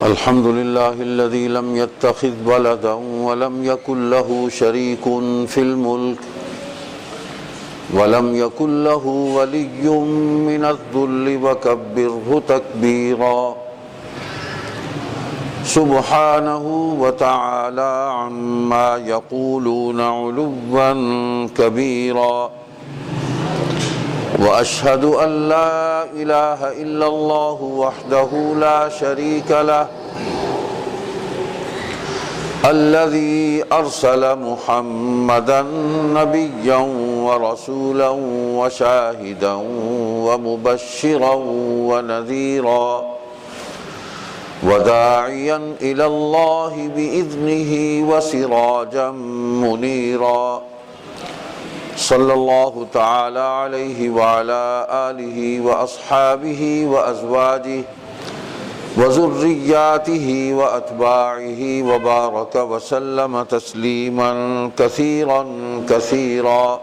الحمد لله الذي لم يتخذ ولدا ولم يكن له شريك في الملك ولم يكن له ولي من الذل وكبره تكبيرا سبحانه وتعالى عما يقولون علوا كبيرا وأشهد أن لا إله إلا الله وحده لا شريك له الذي أرسل محمدا نبيا ورسولا وشاهدا ومبشرا ونذيرا وداعيا إلى الله بإذنه وسراجا منيرا صلى الله تعالى عليه وعلى آله وأصحابه وأزواجه وذرياته وأتباعه وبارك وسلم تسليما كثيرا كثيرا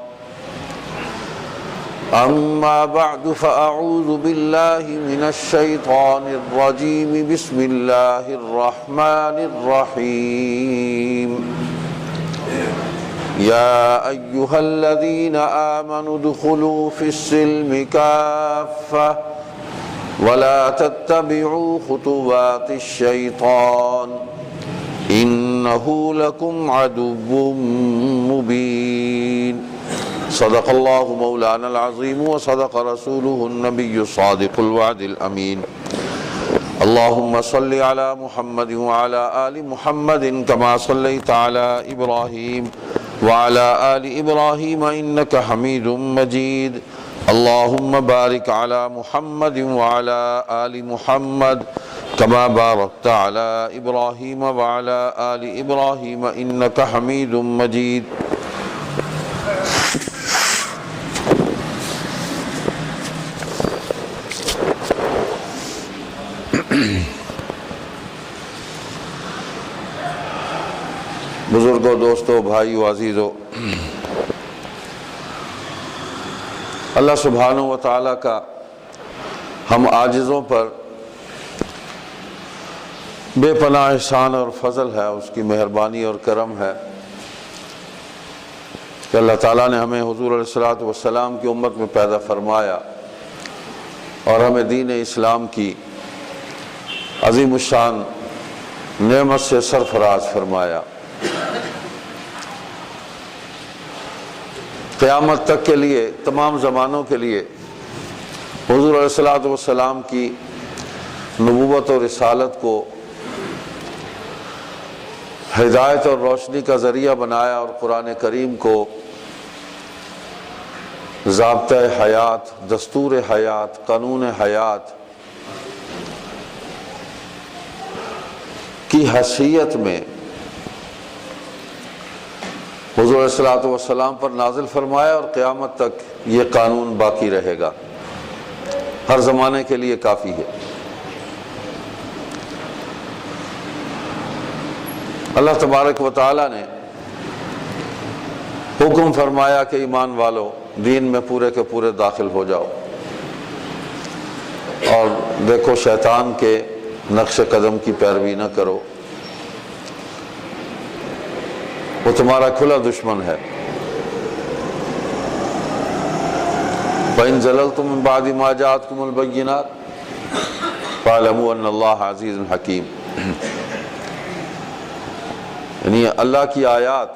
أما بعد فأعوذ بالله من الشيطان الرجيم بسم الله الرحمن الرحيم يا أيها الذين آمنوا ادخلوا في السلم كافة ولا تتبعوا خطوات الشيطان إنه لكم عدو مبين صدق الله مولانا العظيم وصدق رسوله النبي الصادق الوعد الأمين اللهم صل على محمد وعلى آل محمد كما صليت على إبراهيم وعلى آل إبراهيم إنك حميد مجيد اللهم بارك على محمد وعلى آل محمد كما باركت على إبراهيم وعلى آل إبراهيم إنك حميد مجيد بزرگوں، دوستوں، بھائیو، عزیزو، اللہ سبحانہ و تعالیٰ کا ہم عاجزوں پر بے پناہ احسان اور فضل ہے، اس کی مہربانی اور کرم ہے کہ اللہ تعالیٰ نے ہمیں حضور علیہ الصلوۃ والسلام کی امت میں پیدا فرمایا اور ہمیں دین اسلام کی عظیم الشان نعمت سے سرفراز فرمایا۔ قیامت تک کے لیے، تمام زمانوں کے لیے حضور علیہ الصلوۃ والسلام کی نبوت اور رسالت کو ہدایت اور روشنی کا ذریعہ بنایا اور قرآن کریم کو ضابطۂ حیات، دستور حیات، قانون حیات کی حیثیت میں حضور علیہ الصلوۃ والسلام پر نازل فرمایا، اور قیامت تک یہ قانون باقی رہے گا، ہر زمانے کے لیے کافی ہے۔ اللہ تبارک و تعالیٰ نے حکم فرمایا کہ ایمان والو دین میں پورے کے پورے داخل ہو جاؤ، اور دیکھو شیطان کے نقش قدم کی پیروی نہ کرو، وہ تمہارا کھلا دشمن ہے۔ وَإِن زَلَلْتُم مِّن بَعْدِ مَا جَاءَتْكُمُ الْبَيِّنَاتُ فَاعْلَمُوا أَنَّ اللَّهَ عَزِيزٌ حَكِيمٌ، یعنی اللہ کی آیات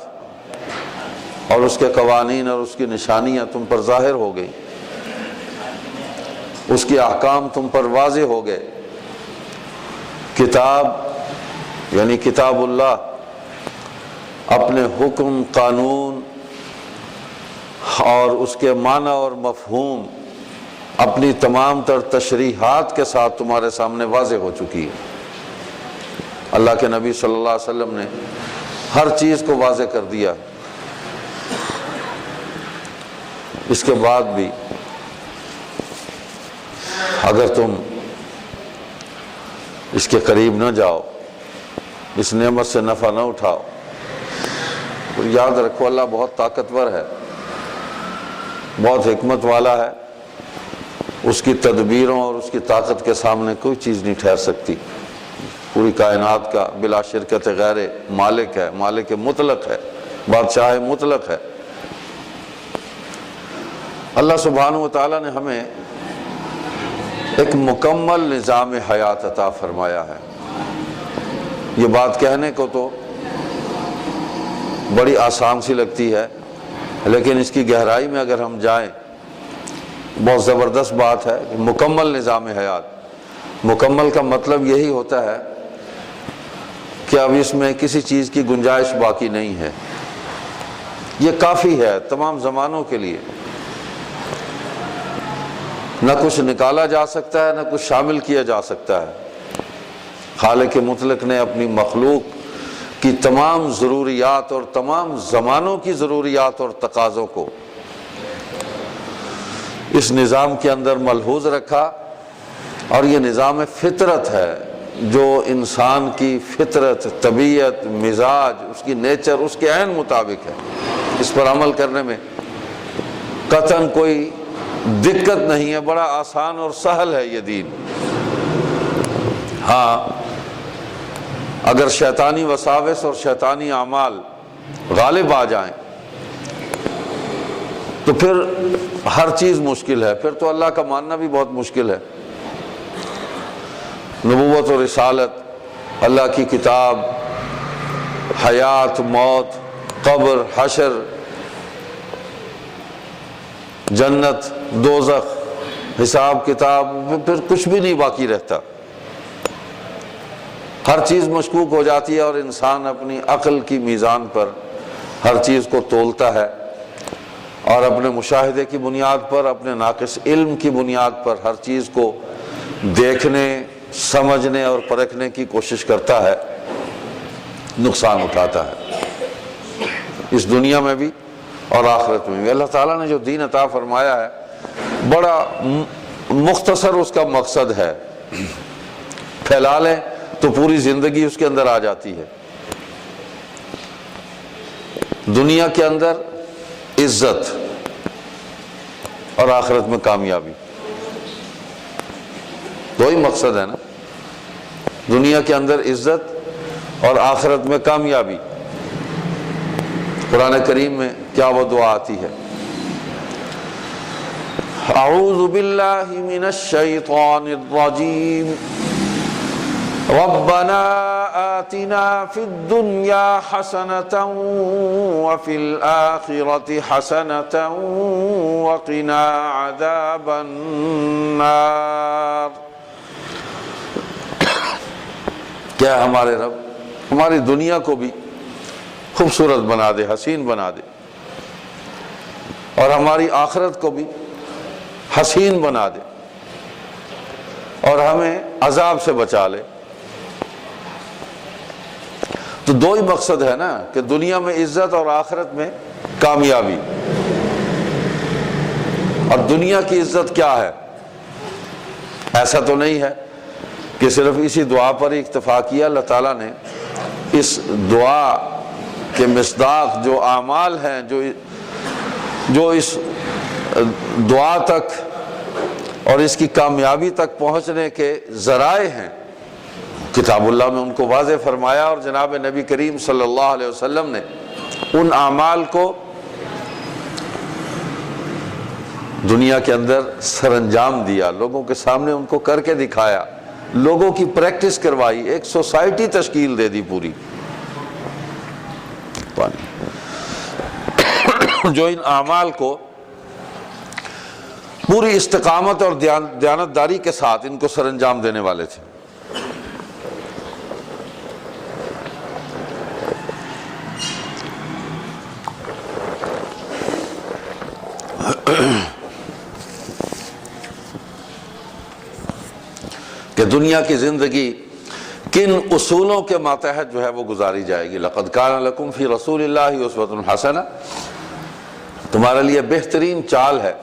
اور اس کے قوانین اور اس کی نشانیاں تم پر ظاہر ہو گئی، اس کے احکام تم پر واضح ہو گئے۔ کتاب یعنی کتاب اللہ اپنے حکم، قانون اور اس کے معنی اور مفہوم اپنی تمام تر تشریحات کے ساتھ تمہارے سامنے واضح ہو چکی ہے۔ اللہ کے نبی صلی اللہ علیہ وسلم نے ہر چیز کو واضح کر دیا، اس کے بعد بھی اگر تم اس کے قریب نہ جاؤ، اس نعمت سے نفع نہ اٹھاؤ، تو یاد رکھو اللہ بہت طاقتور ہے، بہت حکمت والا ہے، اس کی تدبیروں اور اس کی طاقت کے سامنے کوئی چیز نہیں ٹھہر سکتی۔ پوری کائنات کا بلا شرکت غیر مالک ہے، مالک مطلق ہے، بادشاہ مطلق ہے۔ اللہ سبحانہ و تعالیٰ نے ہمیں ایک مکمل نظام حیات عطا فرمایا ہے۔ یہ بات کہنے کو تو بڑی آسان سی لگتی ہے، لیکن اس کی گہرائی میں اگر ہم جائیں بہت زبردست بات ہے کہ مکمل نظام حیات۔ مکمل کا مطلب یہی ہوتا ہے کہ اب اس میں کسی چیز کی گنجائش باقی نہیں ہے، یہ کافی ہے تمام زمانوں کے لیے، نہ کچھ نکالا جا سکتا ہے، نہ کچھ شامل کیا جا سکتا ہے۔ خالق مطلق نے اپنی مخلوق کی تمام ضروریات اور تمام زمانوں کی ضروریات اور تقاضوں کو اس نظام کے اندر ملحوظ رکھا، اور یہ نظام فطرت ہے جو انسان کی فطرت، طبیعت، مزاج، اس کی نیچر، اس کے عین مطابق ہے۔ اس پر عمل کرنے میں قطعاً کوئی دقت نہیں ہے، بڑا آسان اور سہل ہے یہ دین۔ ہاں، اگر شیطانی وساوس اور شیطانی اعمال غالب آ جائیں تو پھر ہر چیز مشکل ہے، پھر تو اللہ کا ماننا بھی بہت مشکل ہے۔ نبوت و رسالت، اللہ کی کتاب، حیات، موت، قبر، حشر، جنت، دوزخ، حساب کتاب، پھر کچھ بھی نہیں باقی رہتا، ہر چیز مشکوک ہو جاتی ہے، اور انسان اپنی عقل کی میزان پر ہر چیز کو تولتا ہے، اور اپنے مشاہدے کی بنیاد پر، اپنے ناقص علم کی بنیاد پر ہر چیز کو دیکھنے، سمجھنے اور پرکھنے کی کوشش کرتا ہے، نقصان اٹھاتا ہے، اس دنیا میں بھی اور آخرت میں بھی۔ اللہ تعالیٰ نے جو دین عطا فرمایا ہے بڑا مختصر اس کا مقصد ہے، پھیلا لیں تو پوری زندگی اس کے اندر آ جاتی ہے۔ دنیا کے اندر عزت اور آخرت میں کامیابی، دو ہی مقصد ہے نا، دنیا کے اندر عزت اور آخرت میں کامیابی۔ قرآن کریم میں کیا وہ دعا آتی ہے؟ اعوذ باللہ من الشیطان الرجیم، ربنا آتنا فی الدنیا حسنة وفی الآخرة حسنة وقنا عذاب النار۔ کیا ہمارے رب ہماری دنیا کو بھی خوبصورت بنا دے، حسین بنا دے، اور ہماری آخرت کو بھی حسین بنا دے، اور ہمیں عذاب سے بچا لے۔ تو دو ہی مقصد ہے نا، کہ دنیا میں عزت اور آخرت میں کامیابی۔ اور دنیا کی عزت کیا ہے؟ ایسا تو نہیں ہے کہ صرف اسی دعا پر ہی اکتفا کیا۔ اللہ تعالیٰ نے اس دعا کے مصداق جو اعمال ہیں، جو اس دعا تک اور اس کی کامیابی تک پہنچنے کے ذرائع ہیں، کتاب اللہ میں ان کو واضح فرمایا، اور جناب نبی کریم صلی اللہ علیہ وسلم نے ان اعمال کو دنیا کے اندر سر انجام دیا، لوگوں کے سامنے ان کو کر کے دکھایا، لوگوں کی پریکٹس کروائی، ایک سوسائٹی تشکیل دے دی پوری، جو ان اعمال کو پوری استقامت اور دیانتداری کے ساتھ ان کو سر انجام دینے والے تھے۔ کہ دنیا کی زندگی کن اصولوں کے ماتحت جو ہے وہ گزاری جائے گی۔ لقد کان لکم فی رسول اللہ اسوۃ حسنہ، تمہارے لیے بہترین چال ہے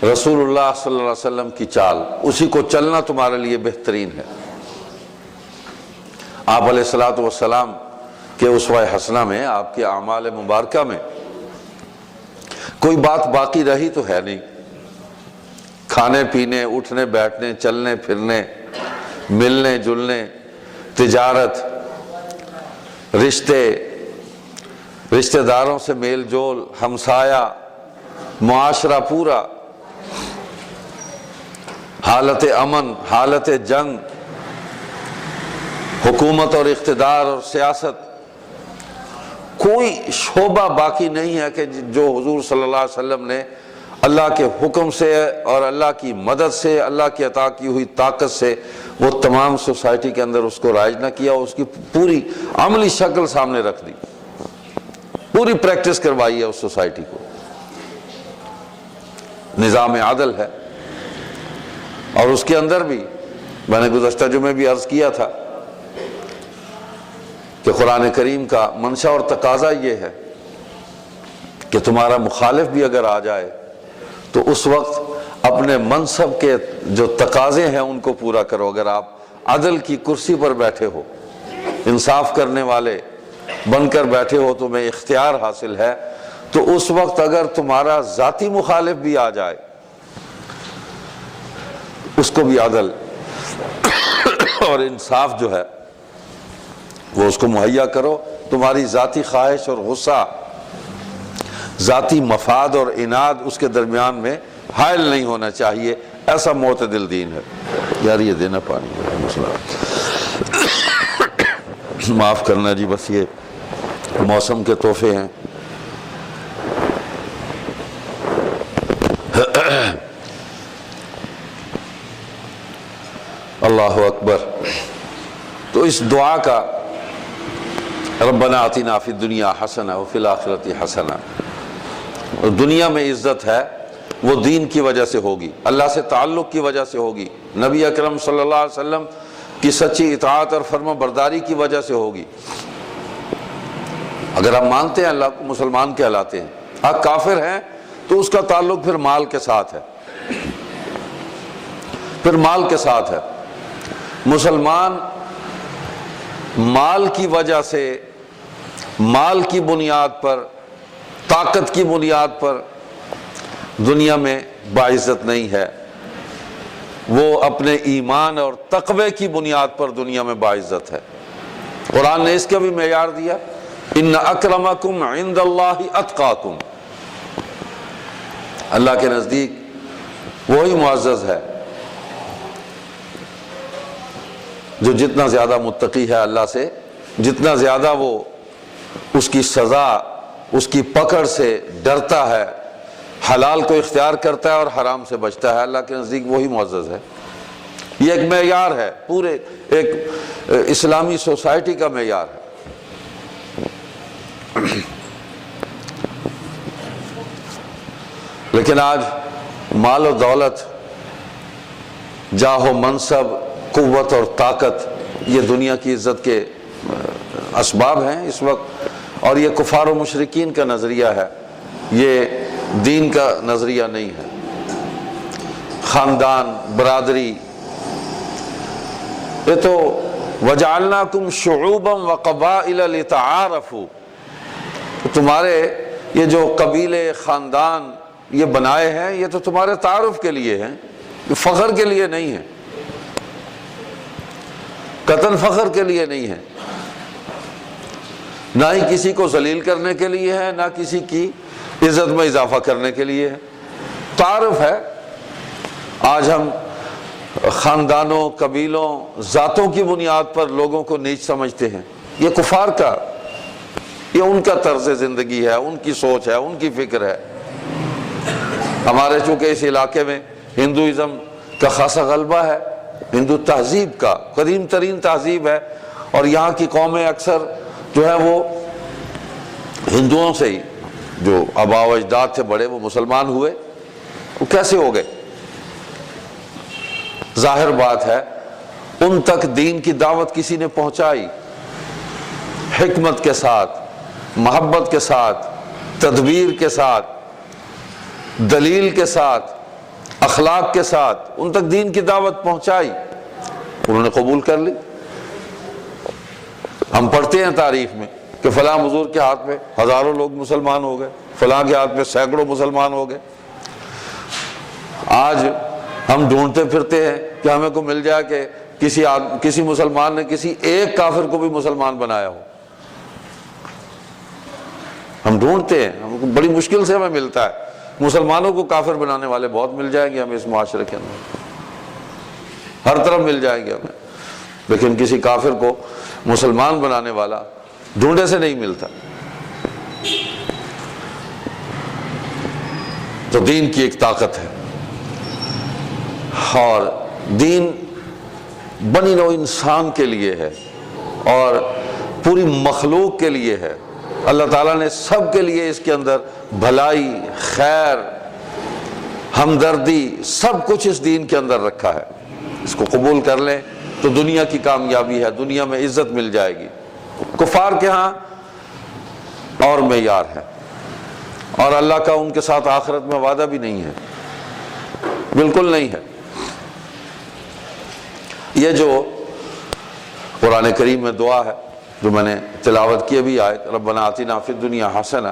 رسول اللہ صلی اللہ علیہ وسلم کی چال، اسی کو چلنا تمہارے لیے بہترین ہے۔ آپ علیہ الصلوۃ والسلام کے اسوہ حسنہ میں، آپ کے اعمال مبارکہ میں کوئی بات باقی رہی تو ہے نہیں۔ کھانے پینے، اٹھنے بیٹھنے، چلنے پھرنے، ملنے جلنے، تجارت، رشتے داروں سے میل جول، ہمسایہ، معاشرہ پورا، حالت امن، حالت جنگ، حکومت اور اقتدار اور سیاست، کوئی شعبہ باقی نہیں ہے کہ جو حضور صلی اللہ علیہ وسلم نے اللہ کے حکم سے اور اللہ کی مدد سے، اللہ کی عطا کی ہوئی طاقت سے وہ تمام سوسائٹی کے اندر اس کو رائج نہ کیا، اس کی پوری عملی شکل سامنے رکھ دی، پوری پریکٹس کروائی ہے اس سوسائٹی کو۔ نظام عدل ہے، اور اس کے اندر بھی میں نے گزشتہ جمعے بھی عرض کیا تھا کہ قرآن کریم کا منشا اور تقاضا یہ ہے کہ تمہارا مخالف بھی اگر آ جائے تو اس وقت اپنے منصب کے جو تقاضے ہیں ان کو پورا کرو۔ اگر آپ عدل کی کرسی پر بیٹھے ہو، انصاف کرنے والے بن کر بیٹھے ہو، تمہیں اختیار حاصل ہے، تو اس وقت اگر تمہارا ذاتی مخالف بھی آ جائے اس کو بھی عدل اور انصاف جو ہے وہ اس کو مہیا کرو۔ تمہاری ذاتی خواہش اور غصہ، ذاتی مفاد اور عناد اس کے درمیان میں حائل نہیں ہونا چاہیے، ایسا معتدل دین ہے۔ یار یہ دینا پانی ہے مسئلہ، معاف کرنا جی، بس یہ موسم کے تحفے ہیں۔ اللہ اکبر۔ تو اس دعا کا ربنا آتنا فی الدنیا حسنہ وفی الآخرۃ حسنہ، اور دنیا میں عزت ہے وہ دین کی وجہ سے ہوگی، اللہ سے تعلق کی وجہ سے ہوگی، نبی اکرم صلی اللہ علیہ وسلم کی سچی اطاعت اور فرما برداری کی وجہ سے ہوگی۔ اگر ہم مانتے ہیں اللہ کو، مسلمان کہلاتے ہیں، آپ کافر ہیں تو اس کا تعلق پھر مال کے ساتھ ہے، پھر مال کے ساتھ ہے۔ مسلمان مال کی وجہ سے، مال کی بنیاد پر، طاقت کی بنیاد پر دنیا میں باعزت نہیں ہے، وہ اپنے ایمان اور تقوی کی بنیاد پر دنیا میں باعزت ہے۔ قرآن نے اس کا بھی معیار دیا، ان اکرمکم عند اللہ اتقاکم، اللہ کے نزدیک وہی معزز ہے جو جتنا زیادہ متقی ہے اللہ سے، جتنا زیادہ وہ اس کی سزا، اس کی پکڑ سے ڈرتا ہے، حلال کو اختیار کرتا ہے اور حرام سے بچتا ہے، اللہ کے نزدیک وہی معزز ہے۔ یہ ایک معیار ہے، پورے ایک اسلامی سوسائٹی کا معیار ہے۔ لیکن آج مال و دولت، جاہ و منصب، قوت اور طاقت، یہ دنیا کی عزت کے اسباب ہیں اس وقت، اور یہ کفار و مشرکین کا نظریہ ہے، یہ دین کا نظریہ نہیں ہے۔ خاندان، برادری، یہ تو وَجَعَلْنَاكُمْ شُعُوبًا وَقَبَائِلَ لِتَعَارَفُوا، تمہارے یہ جو قبیلے، خاندان یہ بنائے ہیں، یہ تو تمہارے تعارف کے لیے ہیں، یہ فخر کے لیے نہیں ہے، قطعاً فخر کے لیے نہیں ہے، نہ ہی کسی کو ذلیل کرنے کے لیے ہے، نہ کسی کی عزت میں اضافہ کرنے کے لیے ہے، تعارف ہے۔ آج ہم خاندانوں، قبیلوں، ذاتوں کی بنیاد پر لوگوں کو نیچ سمجھتے ہیں، یہ کفار کا، یہ ان کا طرز زندگی ہے، ان کی سوچ ہے، ان کی فکر ہے۔ ہمارے چونکہ اس علاقے میں ہندوازم کا خاصا غلبہ ہے، ہندو تہذیب کا، قدیم ترین تہذیب ہے، اور یہاں کی قومیں اکثر جو ہے وہ ہندوؤں سے ہی، جو آباء و اجداد تھے بڑے، وہ مسلمان ہوئے، وہ کیسے ہو گئے؟ ظاہر بات ہے ان تک دین کی دعوت کسی نے پہنچائی، حکمت کے ساتھ، محبت کے ساتھ، تدبیر کے ساتھ، دلیل کے ساتھ، اخلاق کے ساتھ ان تک دین کی دعوت پہنچائی، انہوں نے قبول کر لی۔ ہم پڑھتے ہیں تاریخ میں کہ فلاں حضور کے ہاتھ میں ہزاروں لوگ مسلمان ہو گئے، فلاں کے ہاتھ میں سینکڑوں مسلمان ہو گئے۔ آج ہم ڈھونڈتے پھرتے ہیں کہ ہمیں کو مل جائے کہ کسی مسلمان نے کسی ایک کافر کو بھی مسلمان بنایا ہو؟ ہم ڈھونڈتے ہیں، ہم کو بڑی مشکل سے ہمیں ملتا ہے۔ مسلمانوں کو کافر بنانے والے بہت مل جائیں گے ہمیں اس معاشرے کے اندر، ہر طرف مل جائیں گے ہمیں، لیکن کسی کافر کو مسلمان بنانے والا ڈھونڈے سے نہیں ملتا۔ تو دین کی ایک طاقت ہے، اور دین بنی نوع انسان کے لیے ہے اور پوری مخلوق کے لیے ہے۔ اللہ تعالیٰ نے سب کے لیے اس کے اندر بھلائی، خیر، ہمدردی، سب کچھ اس دین کے اندر رکھا ہے۔ اس کو قبول کر لیں تو دنیا کی کامیابی ہے، دنیا میں عزت مل جائے گی۔ کفار کے ہاں اور معیار ہے، اور اللہ کا ان کے ساتھ آخرت میں وعدہ بھی نہیں ہے، بالکل نہیں ہے۔ یہ جو قرآن کریم میں دعا ہے جو میں نے تلاوت کی ابھی آیت، ربنا آتنا فی الدنیا حسنہ،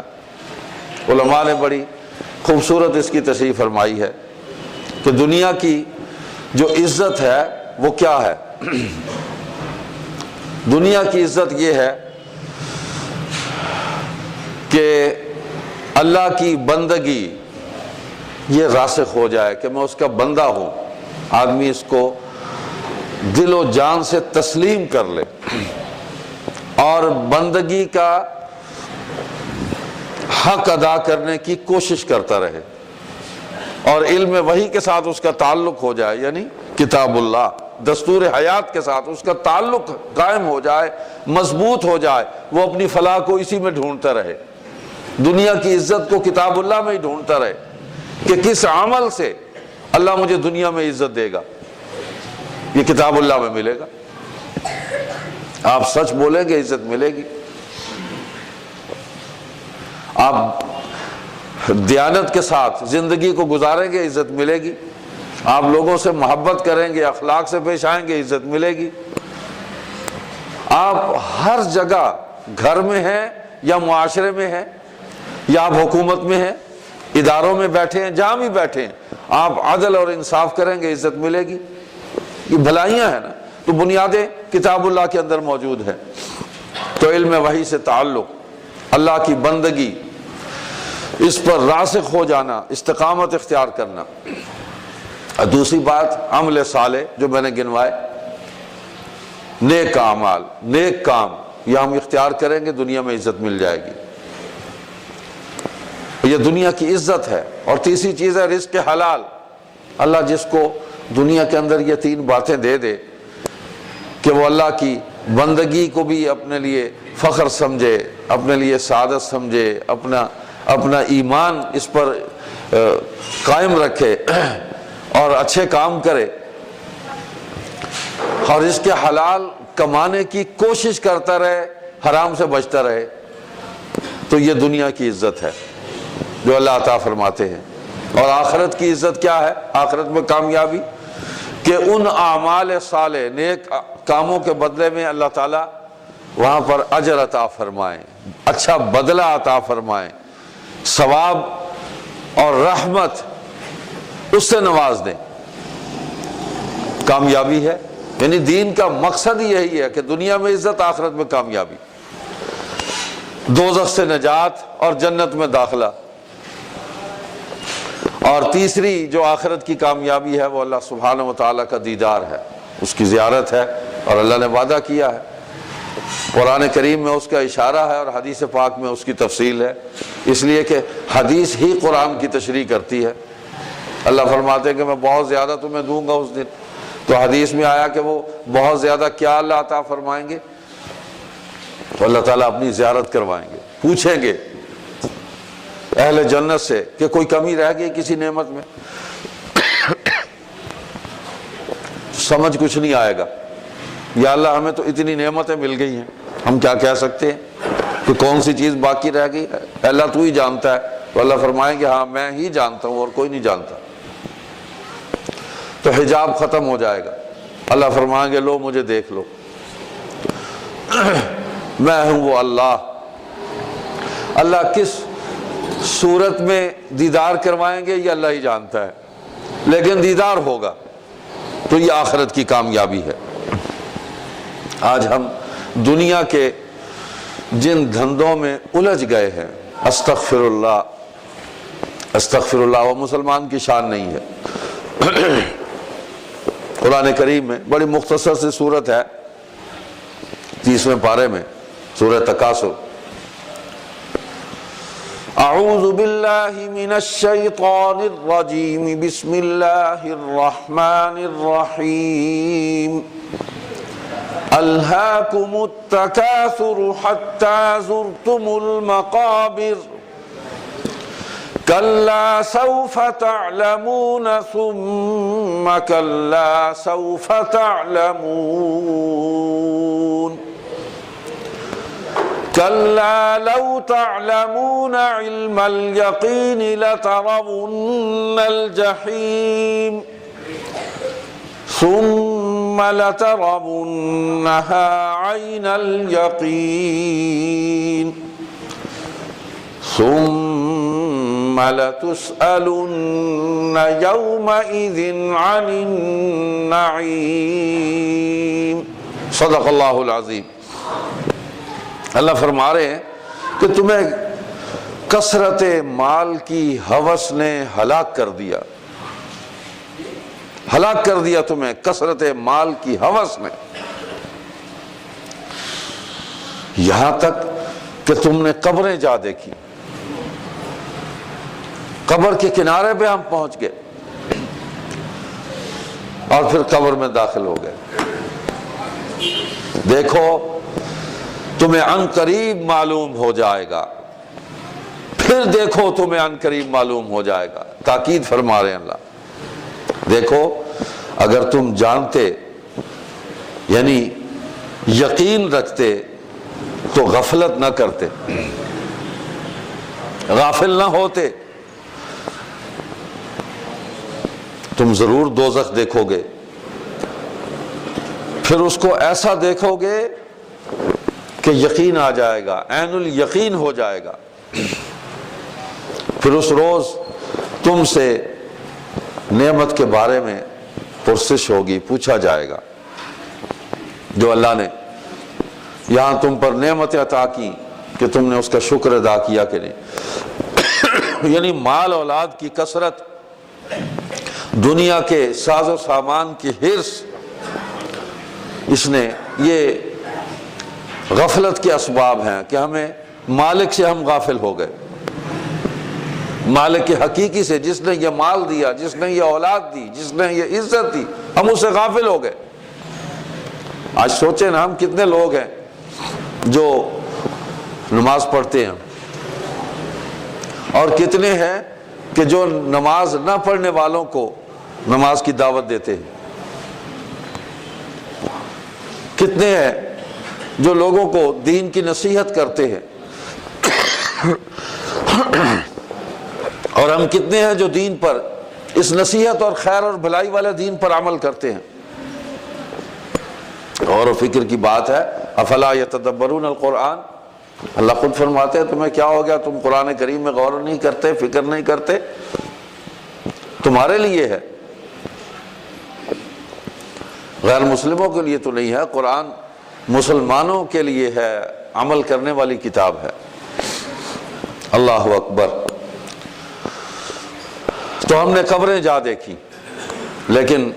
علماء نے بڑی خوبصورت اس کی تشریح فرمائی ہے کہ دنیا کی جو عزت ہے وہ کیا ہے۔ دنیا کی عزت یہ ہے کہ اللہ کی بندگی یہ راسخ ہو جائے کہ میں اس کا بندہ ہوں، آدمی اس کو دل و جان سے تسلیم کر لے اور بندگی کا حق ادا کرنے کی کوشش کرتا رہے، اور علم وحی کے ساتھ اس کا تعلق ہو جائے، یعنی کتاب اللہ، دستور حیات کے ساتھ اس کا تعلق قائم ہو جائے، مضبوط ہو جائے، وہ اپنی فلاح کو اسی میں ڈھونڈتا رہے، دنیا کی عزت کو کتاب اللہ میں ہی ڈھونڈتا رہے کہ کس عمل سے اللہ مجھے دنیا میں عزت دے گا، یہ کتاب اللہ میں ملے گا۔ آپ سچ بولیں گے عزت ملے گی، آپ دیانت کے ساتھ زندگی کو گزاریں گے عزت ملے گی، آپ لوگوں سے محبت کریں گے، اخلاق سے پیش آئیں گے، عزت ملے گی۔ آپ ہر جگہ، گھر میں ہیں یا معاشرے میں ہیں یا آپ حکومت میں ہیں، اداروں میں بیٹھے ہیں، جہاں بھی بیٹھے ہیں، آپ عدل اور انصاف کریں گے، عزت ملے گی۔ یہ بھلائیاں ہیں نا، تو بنیادیں کتاب اللہ کے اندر موجود ہیں۔ تو علم وحی سے تعلق، اللہ کی بندگی، اس پر راسخ ہو جانا، استقامت اختیار کرنا۔ دوسری بات عمل صالح جو میں نے گنوائے، نیک اعمال، نیک کام، یہ ہم اختیار کریں گے، دنیا میں عزت مل جائے گی، یہ دنیا کی عزت ہے۔ اور تیسری چیز ہے رزق حلال۔ اللہ جس کو دنیا کے اندر یہ تین باتیں دے دے کہ وہ اللہ کی بندگی کو بھی اپنے لیے فخر سمجھے، اپنے لیے سعادت سمجھے، اپنا ایمان اس پر قائم رکھے اور اچھے کام کرے، اور اس کے حلال کمانے کی کوشش کرتا رہے، حرام سے بچتا رہے، تو یہ دنیا کی عزت ہے جو اللہ عطا فرماتے ہیں۔ اور آخرت کی عزت کیا ہے؟ آخرت میں کامیابی کہ ان اعمال صالح، نیک کاموں کے بدلے میں اللہ تعالیٰ وہاں پر اجر عطا فرمائیں، اچھا بدلہ عطا فرمائیں، ثواب اور رحمت اس سے نواز دیں۔ کامیابی ہے، یعنی دین کا مقصد یہی ہے کہ دنیا میں عزت، آخرت میں کامیابی، دوزخ سے نجات اور جنت میں داخلہ۔ اور تیسری جو آخرت کی کامیابی ہے وہ اللہ سبحانہ و تعالیٰ کا دیدار ہے، اس کی زیارت ہے، اور اللہ نے وعدہ کیا ہے، قرآن کریم میں اس کا اشارہ ہے اور حدیث پاک میں اس کی تفصیل ہے، اس لیے کہ حدیث ہی قرآن کی تشریح کرتی ہے۔ اللہ فرماتے ہیں کہ میں بہت زیادہ تمہیں دوں گا اس دن، تو حدیث میں آیا کہ وہ بہت زیادہ کیا اللہ عطا فرمائیں گے، تو اللہ تعالیٰ اپنی زیارت کروائیں گے، پوچھیں گے اہل جنت سے کہ کوئی کمی رہ گئی کسی نعمت میں، سمجھ کچھ نہیں آئے گا، یا اللہ ہمیں تو اتنی نعمتیں مل گئی ہیں، ہم کیا کہہ سکتے ہیں کہ کون سی چیز باقی رہ گئی ہے، اللہ تو ہی جانتا ہے۔ تو اللہ فرمائیں گے ہاں میں ہی جانتا ہوں اور کوئی نہیں جانتا، تو حجاب ختم ہو جائے گا، اللہ فرمائیں گے لو مجھے دیکھ لو، میں ہوں وہ اللہ۔ اللہ کس صورت میں دیدار کروائیں گے یہ اللہ ہی جانتا ہے، لیکن دیدار ہوگا، تو یہ آخرت کی کامیابی ہے۔ آج ہم دنیا کے جن دھندوں میں الجھ گئے ہیں، استغفر اللہ استغفر اللہ، وہ مسلمان کی شان نہیں ہے۔ قرآن کریم میں بڑی مختصر سی صورت ہے 30ویں پارے میں، سورہ تکاثر۔ اعوذ باللہ من الشیطان الرجیم، بسم اللہ الرحمن الرحیم۔ الہاکم التکاثر حتی زرتم المقابر، کلا سوف تعلمون ثم کلا سوف تعلمون، کلا لو تعلمون علم الیقین لترون الجحیم ثم لترونها عین الیقین ثم لتسألن یومئذ عن النعیم۔ صدق اللہ العظیم۔ اللہ فرما رہے ہیں کہ تمہیں کثرت مال کی ہوس نے ہلاک کر دیا، ہلاک کر دیا تمہیں کثرت مال کی ہوس نے، یہاں تک کہ تم نے قبریں جا دیکھی، قبر کے کنارے پہ ہم پہنچ گئے اور پھر قبر میں داخل ہو گئے۔ دیکھو تمہیں عن قریب معلوم ہو جائے گا، پھر دیکھو تمہیں عن قریب معلوم ہو جائے گا۔ تاکید فرما رہے ہیں اللہ، دیکھو اگر تم جانتے یعنی یقین رکھتے تو غفلت نہ کرتے، غافل نہ ہوتے، تم ضرور دوزخ دیکھو گے، پھر اس کو ایسا دیکھو گے کہ یقین آ جائے گا، عین الیقین ہو جائے گا۔ پھر اس روز تم سے نعمت کے بارے میں پرسش ہوگی، پوچھا جائے گا، جو اللہ نے یہاں تم پر نعمتیں عطا کی کہ تم نے اس کا شکر ادا کیا کہ نہیں۔ یعنی مال اولاد کی کثرت، دنیا کے ساز و سامان کی حرص، اس نے یہ غفلت کے اسباب ہیں کہ ہمیں مالک سے ہم غافل ہو گئے، مالک کے حقیقی سے، جس نے یہ مال دیا، جس نے یہ اولاد دی، جس نے یہ عزت دی، ہم اس سے غافل ہو گئے۔ آج سوچیں نا، ہم کتنے لوگ ہیں جو نماز پڑھتے ہیں اور کتنے ہیں کہ جو نماز نہ پڑھنے والوں کو نماز کی دعوت دیتے ہیں، کتنے ہیں جو لوگوں کو دین کی نصیحت کرتے ہیں، اور ہم کتنے ہیں جو دین پر، اس نصیحت اور خیر اور بھلائی والے دین پر عمل کرتے ہیں۔ غور و فکر کی بات ہے، افلا یتدبرون القرآن، اللہ خود فرماتے ہیں تمہیں کیا ہو گیا، تم قرآن کریم میں غور نہیں کرتے، فکر نہیں کرتے، تمہارے لیے ہے، غیر مسلموں کے لیے تو نہیں ہے، قرآن مسلمانوں کے لیے ہے، عمل کرنے والی کتاب ہے۔ اللہ اکبر۔ تو ہم نے قبریں جا دیکھی، لیکن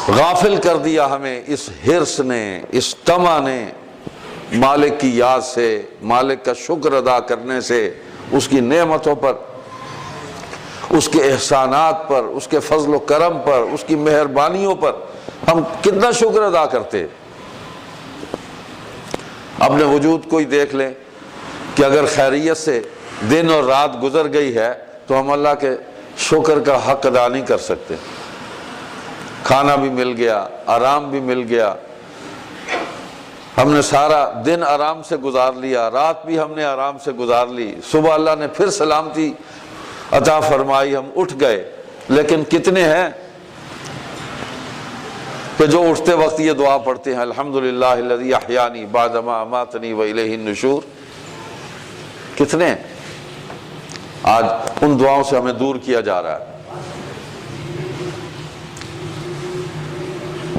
غافل کر دیا ہمیں اس حرص نے، اس طمع نے، مالک کی یاد سے، مالک کا شکر ادا کرنے سے، اس کی نعمتوں پر، اس کے احسانات پر، اس کے فضل و کرم پر، اس کی مہربانیوں پر ہم کتنا شکر ادا کرتے۔ اپنے وجود کو ہی دیکھ لیں کہ اگر خیریت سے دن اور رات گزر گئی ہے تو ہم اللہ کے شکر کا حق ادا نہیں کر سکتے۔ کھانا بھی مل گیا، آرام بھی مل گیا، ہم نے سارا دن آرام سے گزار لیا، رات بھی ہم نے آرام سے گزار لی، صبح اللہ نے پھر سلامتی عطا فرمائی، ہم اٹھ گئے، لیکن کتنے ہیں کہ جو اٹھتے وقت یہ دعا پڑھتے ہیں، الحمدللہ الذی احیانی بعد ما اماتنی والیہ النشور؟ کتنے ہیں؟ آج ان دعاؤں سے ہمیں دور کیا جا رہا ہے۔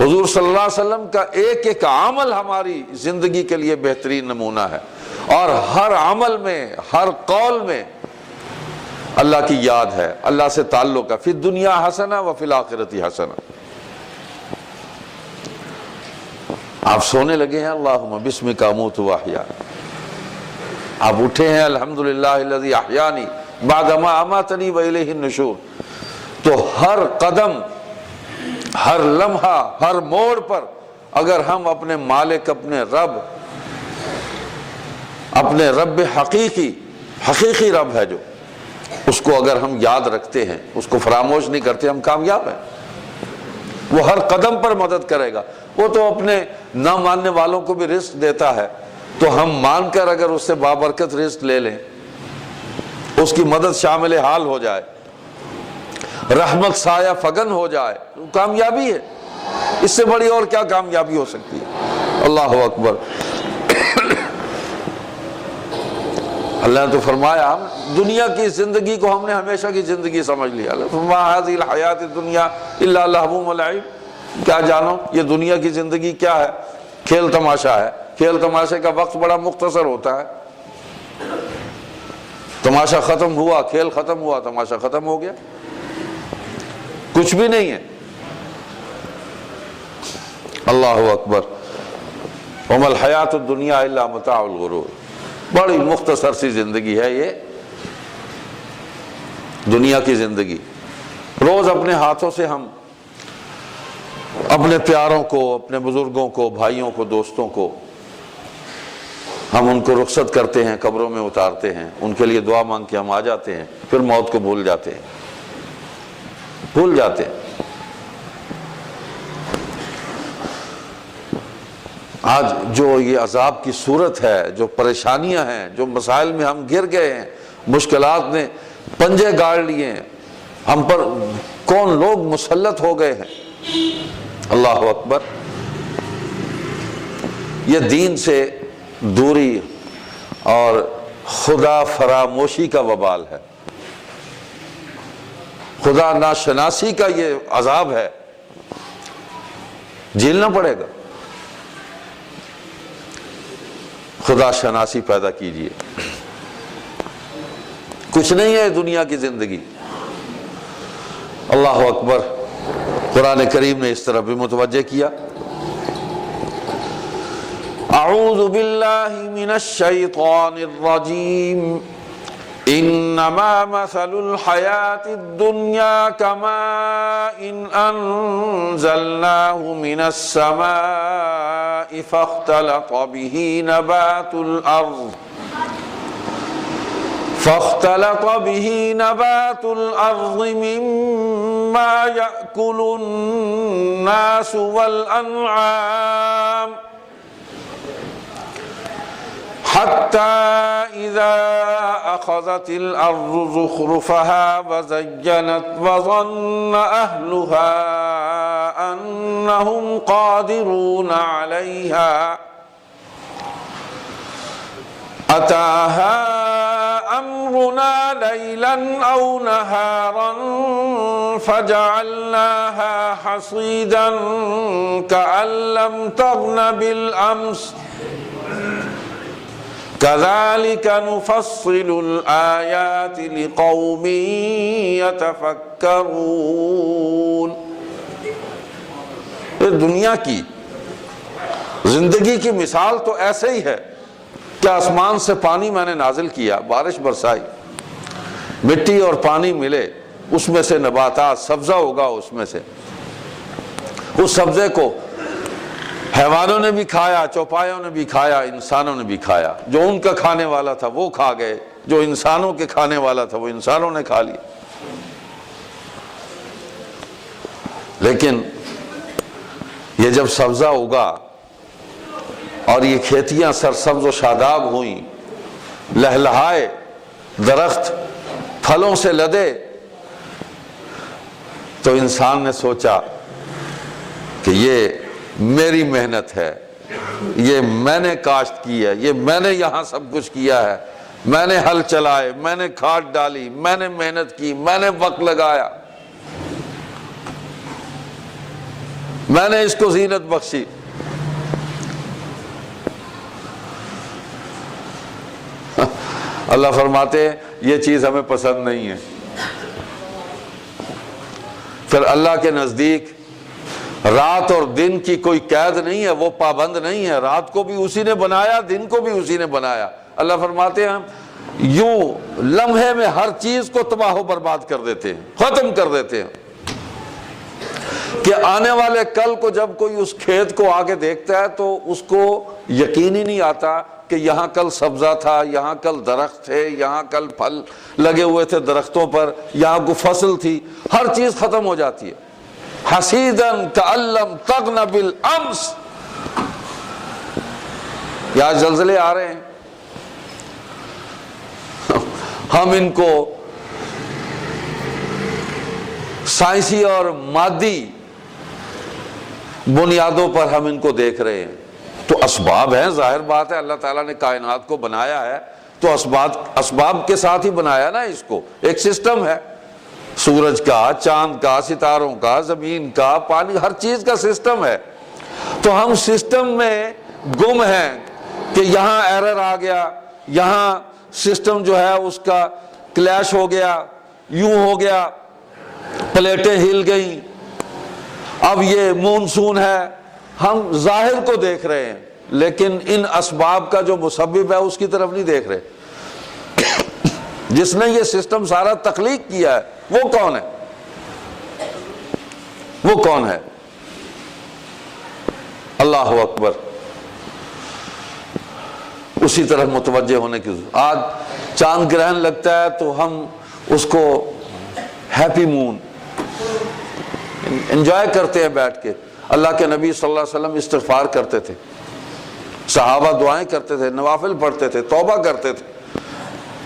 حضور صلی اللہ علیہ وسلم کا ایک ایک عمل ہماری زندگی کے لیے بہترین نمونہ ہے، اور ہر عمل میں، ہر قول میں اللہ کی یاد ہے، اللہ سے تعلق ہے۔ فی الدنیا حسنہ وفی الآخرۃ حسنہ۔ آپ سونے لگے ہیں، اللہم بسمک اموت واحیا، آپ اٹھے ہیں، الحمدللہ الذی احیانی بعد ما اماتنی والیہ النشور، تو ہر قدم، ہر لمحہ، ہر موڑ پر اگر ہم اپنے مالک، اپنے رب حقیقی رب ہے جو، اس کو اگر ہم یاد رکھتے ہیں، اس کو فراموش نہیں کرتے، ہم کامیاب ہیں۔ وہ ہر قدم پر مدد کرے گا۔ وہ تو اپنے نہ ماننے والوں کو بھی رزق دیتا ہے، تو ہم مان کر اگر اس سے بابرکت رزق لے لیں، اس کی مدد شامل حال ہو جائے، رحمت سایہ فگن ہو جائے، کامیابی ہے۔ اس سے بڑی اور کیا کامیابی ہو سکتی ہے؟ اللہ اکبر۔ اللہ نے تو فرمایا، ہم دنیا کی زندگی کو ہم نے ہمیشہ کی زندگی سمجھ لیا۔ وَمَا هَذِهِ الْحَيَاةُ الدُّنْيَا إِلَّا لَهْوٌ وَلَعِبٌ، کیا جانو یہ دنیا کی زندگی کیا ہے؟ کھیل تماشا ہے۔ کھیل تماشے کا وقت بڑا مختصر ہوتا ہے، تماشا ختم ہوا، کھیل ختم ہوا، تماشا ختم ہو گیا، کچھ بھی نہیں ہے۔ اللہ اکبر۔ وَمَا الْحَيَاةُ الدُّنْيَا إِلَّا مَتَاعُ الْغُرُورِ، بڑی مختصر سی زندگی ہے یہ دنیا کی زندگی۔ روز اپنے ہاتھوں سے ہم اپنے پیاروں کو، اپنے بزرگوں کو، بھائیوں کو، دوستوں کو، ہم ان کو رخصت کرتے ہیں، قبروں میں اتارتے ہیں، ان کے لیے دعا مانگ کے ہم آ جاتے ہیں، پھر موت کو بھول جاتے ہیں، بھول جاتے ہیں۔ آج جو یہ عذاب کی صورت ہے، جو پریشانیاں ہیں، جو مسائل میں ہم گر گئے ہیں، مشکلات نے پنجے گاڑ لیے ہیں، ہم پر کون لوگ مسلط ہو گئے ہیں۔ اللہ اکبر۔ یہ دین سے دوری اور خدا فراموشی کا وبال ہے، خدا ناشناسی کا یہ عذاب ہے، جھیلنا پڑے گا۔ خدا شناسی پیدا کیجئے۔ کچھ نہیں ہے دنیا کی زندگی۔ اللہ اکبر۔ قرآن کریم نے اس طرح بھی متوجہ کیا۔ اعوذ باللہ من الشیطان الرجیم، انما مثل الحیاة الدنیا کماء انزلناہ من السماء فاختلط به نبات الارض مما یأکل الناس والانعام حتى إذا أخذت الأرض زخرفها وزينت وظن أهلها أنهم قادرون عليها أتاها أمرنا ليلا أو نهارا فجعلناها حصيدا كأن لم تغن بالأمس كذلك نفصل الآيات لقوم يتفكرون۔ دنیا کی زندگی کی مثال تو ایسے ہی ہے کہ آسمان سے پانی میں نے نازل کیا، بارش برسائی، مٹی اور پانی ملے، اس میں سے نباتات، سبزہ ہوگا، اس میں سے اس سبزے کو حیوانوں نے بھی کھایا، چوپایوں نے بھی کھایا، انسانوں نے بھی کھایا۔ جو ان کا کھانے والا تھا وہ کھا گئے، جو انسانوں کے کھانے والا تھا وہ انسانوں نے کھا لیا۔ لیکن یہ جب سبزہ اگا اور یہ کھیتیاں سرسبز و شاداب ہوئیں، لہلہائے، درخت پھلوں سے لدے، تو انسان نے سوچا کہ یہ میری محنت ہے، یہ میں نے کاشت کی ہے، یہ میں نے یہاں سب کچھ کیا ہے، میں نے ہل چلائے، میں نے کھاد ڈالی، میں نے محنت کی، میں نے وقت لگایا۔ میں نے اس کو زینت بخشی. اللہ فرماتے ہیں یہ چیز ہمیں پسند نہیں ہے. پھر اللہ کے نزدیک رات اور دن کی کوئی قید نہیں ہے، وہ پابند نہیں ہے. رات کو بھی اسی نے بنایا، دن کو بھی اسی نے بنایا. اللہ فرماتے ہیں یوں لمحے میں ہر چیز کو تباہ و برباد کر دیتے ہیں، ختم کر دیتے ہیں، کہ آنے والے کل کو جب کوئی اس کھیت کو آگے دیکھتا ہے تو اس کو یقین ہی نہیں آتا کہ یہاں کل سبزہ تھا، یہاں کل درخت تھے، یہاں کل پھل لگے ہوئے تھے درختوں پر، یہاں کوئی فصل تھی. ہر چیز ختم ہو جاتی ہے. حسیداً کألم تغن بالامس. یا زلزلے آ رہے ہیں، ہم ان کو سائنسی اور مادی بنیادوں پر ہم ان کو دیکھ رہے ہیں. تو اسباب ہیں، ظاہر بات ہے اللہ تعالیٰ نے کائنات کو بنایا ہے تو اسباب کے ساتھ ہی بنایا نا. اس کو ایک سسٹم ہے، سورج کا، چاند کا، ستاروں کا، زمین کا، پانی، ہر چیز کا سسٹم ہے. تو ہم سسٹم میں گم ہیں کہ یہاں ایرر آ گیا، یہاں سسٹم جو ہے اس کا کلیش ہو گیا، یوں ہو گیا، پلیٹیں ہل گئیں، اب یہ مونسون ہے. ہم ظاہر کو دیکھ رہے ہیں لیکن ان اسباب کا جو مسبب ہے اس کی طرف نہیں دیکھ رہے. جس نے یہ سسٹم سارا تخلیق کیا ہے وہ کون ہے؟ وہ کون ہے؟ اللہ اکبر. اسی طرح متوجہ ہونے کی ضرورت. آج چاند گرہن لگتا ہے تو ہم اس کو ہیپی مون انجوائے کرتے ہیں بیٹھ کے. اللہ کے نبی صلی اللہ علیہ وسلم استغفار کرتے تھے، صحابہ دعائیں کرتے تھے، نوافل پڑھتے تھے، توبہ کرتے تھے.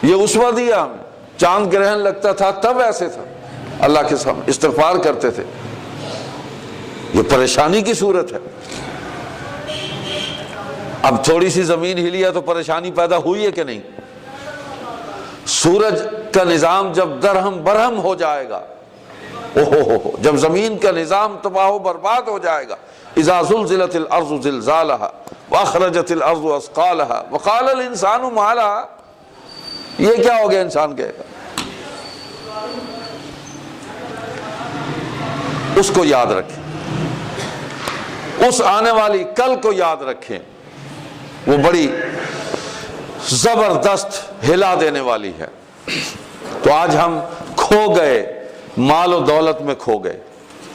یہ اسوہ دیا ہمیں. چاند گرہن لگتا تھا تب ایسے تھا، اللہ کے سامنے استغفار کرتے تھے. یہ پریشانی کی صورت ہے. اب تھوڑی سی زمین ہلی ہے تو پریشانی پیدا ہوئی ہے کہ نہیں؟ سورج کا نظام جب درہم برہم ہو جائے گا، جب زمین کا نظام تباہ و برباد ہو جائے گا، اذا زلزلت الارض زلزالها واخرجت الارض اثقالها وقال الانسان ما لها. یہ کیا ہو گیا؟ انسان کہے گا. اس کو یاد رکھیں، اس آنے والی کل کو یاد رکھیں. وہ بڑی زبردست ہلا دینے والی ہے. تو آج ہم کھو گئے، مال و دولت میں کھو گئے،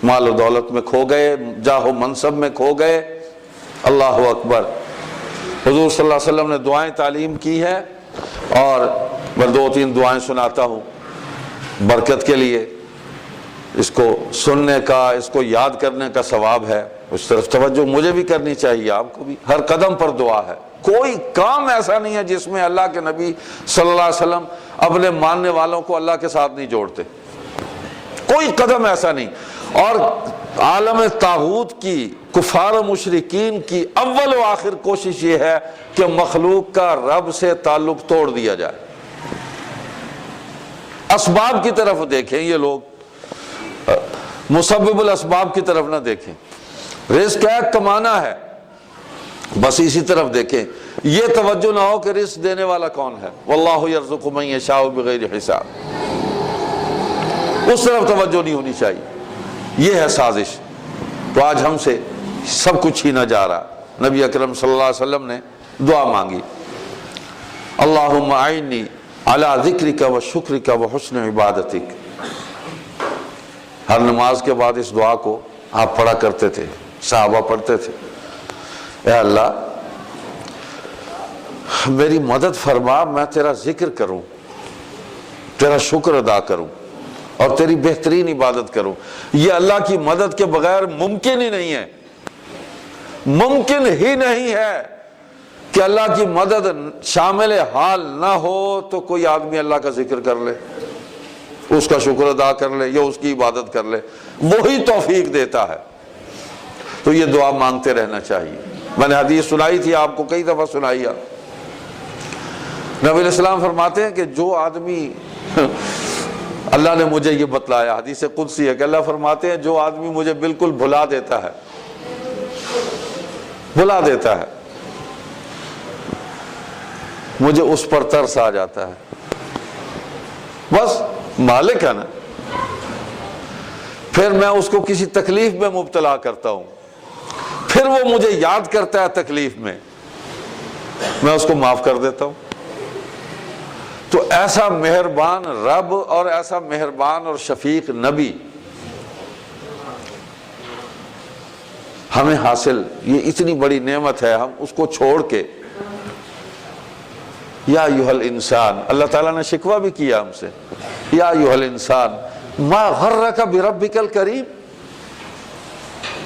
مال و دولت میں کھو گئے، جاہ و منصب میں کھو گئے. اللہ اکبر. حضور صلی اللہ علیہ وسلم نے دعائیں تعلیم کی ہے اور میں 2-3 دعائیں سناتا ہوں برکت کے لیے. اس کو سننے کا، اس کو یاد کرنے کا ثواب ہے. اس طرف توجہ مجھے بھی کرنی چاہیے، آپ کو بھی. ہر قدم پر دعا ہے. کوئی کام ایسا نہیں ہے جس میں اللہ کے نبی صلی اللہ علیہ وسلم اپنے ماننے والوں کو اللہ کے ساتھ نہیں جوڑتے. کوئی قدم ایسا نہیں. اور عالم طاغوت کی، کفار و مشرکین کی اول و آخر کوشش یہ ہے کہ مخلوق کا رب سے تعلق توڑ دیا جائے. اسباب کی طرف دیکھیں یہ لوگ، مسبب الاسباب کی طرف نہ دیکھیں. رزق ہے، کمانا ہے، بس اسی طرف دیکھیں. یہ توجہ نہ ہو کہ رزق دینے والا کون ہے. واللہ یرزق من یشاء بغیر حساب. اس طرف توجہ نہیں ہونی چاہیے. یہ ہے سازش. تو آج ہم سے سب کچھ چھینا جا رہا. نبی اکرم صلی اللہ علیہ وسلم نے دعا مانگی، اللہم اعنی علی ذکرک و شکرک و حسن عبادتک. ہر نماز کے بعد اس دعا کو آپ پڑھا کرتے تھے، صحابہ پڑھتے تھے. اے اللہ میری مدد فرما، میں تیرا ذکر کروں، تیرا شکر ادا کروں اور تیری بہترین عبادت کروں. یہ اللہ کی مدد کے بغیر ممکن ہی نہیں ہے. ممکن ہی نہیں ہے کہ اللہ کی مدد شامل حال نہ ہو تو کوئی آدمی اللہ کا ذکر کر لے، اس کا شکر ادا کر لے یا اس کی عبادت کر لے. وہی توفیق دیتا ہے. تو یہ دعا مانگتے رہنا چاہیے. میں نے حدیث سنائی تھی آپ کو، کئی دفعہ سنائی. نبی علیہ السلام فرماتے ہیں کہ جو آدمی، اللہ نے مجھے یہ بتلایا، حدیث قدسی ہے کہ اللہ فرماتے ہیں جو آدمی مجھے بالکل بھلا دیتا ہے، بلا دیتا ہے، مجھے اس پر ترس آ جاتا ہے. بس مالک ہے نا. پھر میں اس کو کسی تکلیف میں مبتلا کرتا ہوں، پھر وہ مجھے یاد کرتا ہے تکلیف میں اس کو معاف کر دیتا ہوں. تو ایسا مہربان رب اور ایسا مہربان اور شفیق نبی ہمیں حاصل، یہ اتنی بڑی نعمت ہے، ہم اس کو چھوڑ کے یا ایھا الانسان، اللہ تعالیٰ نے شکوہ بھی کیا ہم سے، یا ایھا الانسان ما غرک بربک الکریم،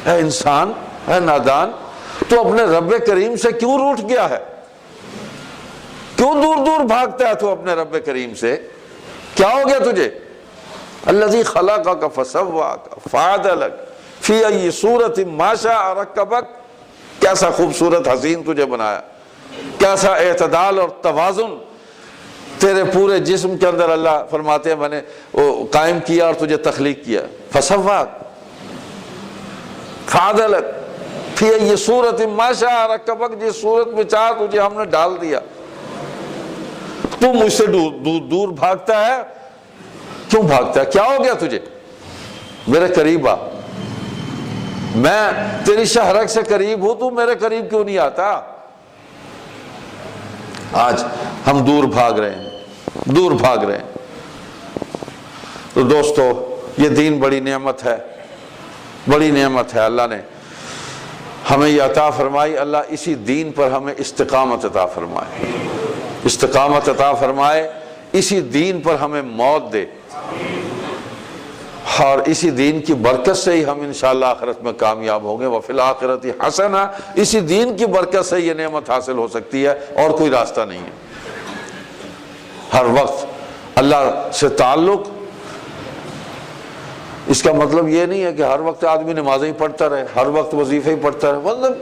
اے انسان، اے نادان، تو اپنے رب کریم سے کیوں روٹھ گیا ہے؟ کیوں دور دور بھاگتا ہے تو اپنے رب کریم سے؟ کیا ہو گیا تجھے؟ الذی خلقک فسواک فعدلک فی ای صورت ما شاء رکبک، کیسا خوبصورت حسین تجھے بنایا، کیسا اعتدال اور توازن تیرے پورے جسم کے اندر اللہ فرماتے ہیں میں نے قائم کیا اور تجھے تخلیق کیا. فسواک فعدلک فی ای صورت ما شاء رکبک، جس صورت میں چاہ تجھے ہم نے ڈال دیا. تو مجھ سے دور بھاگتا ہے، کیوں بھاگتا ہے؟ کیا ہو گیا تجھے؟ میرے قریب آ، میں تیری شہرک سے قریب ہوں، تو میرے قریب کیوں نہیں آتا؟ آج ہم دور بھاگ رہے ہیں، دور بھاگ رہے ہیں. تو دوستو، یہ دین بڑی نعمت ہے، بڑی نعمت ہے. اللہ نے ہمیں یہ عطا فرمائی. اللہ اسی دین پر ہمیں استقامت عطا فرمائے، استقامت عطا فرمائے، اسی دین پر ہمیں موت دے، اور اسی دین کی برکت سے ہی ہم انشاءاللہ آخرت میں کامیاب ہوں گے. وفی الآخرۃ حسنہ، اسی دین کی برکت سے یہ نعمت حاصل ہو سکتی ہے، اور کوئی راستہ نہیں ہے. ہر وقت اللہ سے تعلق، اس کا مطلب یہ نہیں ہے کہ ہر وقت آدمی نمازیں ہی پڑھتا رہے، ہر وقت وظیفے ہی پڑھتا رہے. مطلب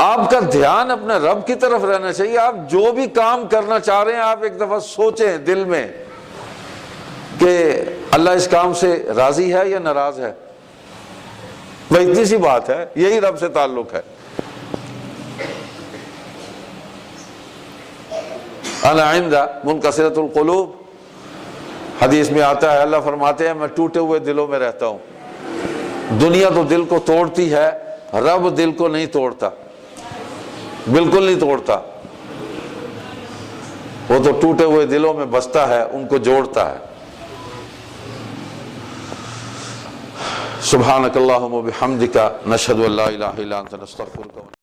آپ کا دھیان اپنے رب کی طرف رہنا چاہیے. آپ جو بھی کام کرنا چاہ رہے ہیں، آپ ایک دفعہ سوچیں دل میں کہ اللہ اس کام سے راضی ہے یا ناراض ہے. وہ اتنی سی بات ہے، یہی رب سے تعلق ہے. انا عند منکسرۃ القلوب، حدیث میں آتا ہے، اللہ فرماتے ہیں میں ٹوٹے ہوئے دلوں میں رہتا ہوں. دنیا تو دل کو توڑتی ہے، رب دل کو نہیں توڑتا، بالکل نہیں توڑتا. وہ تو ٹوٹے ہوئے دلوں میں بستا ہے، ان کو جوڑتا ہے. سبحانک اللہم و بحمدک، نشہد ان لا الہ الا انت، نستغفرک.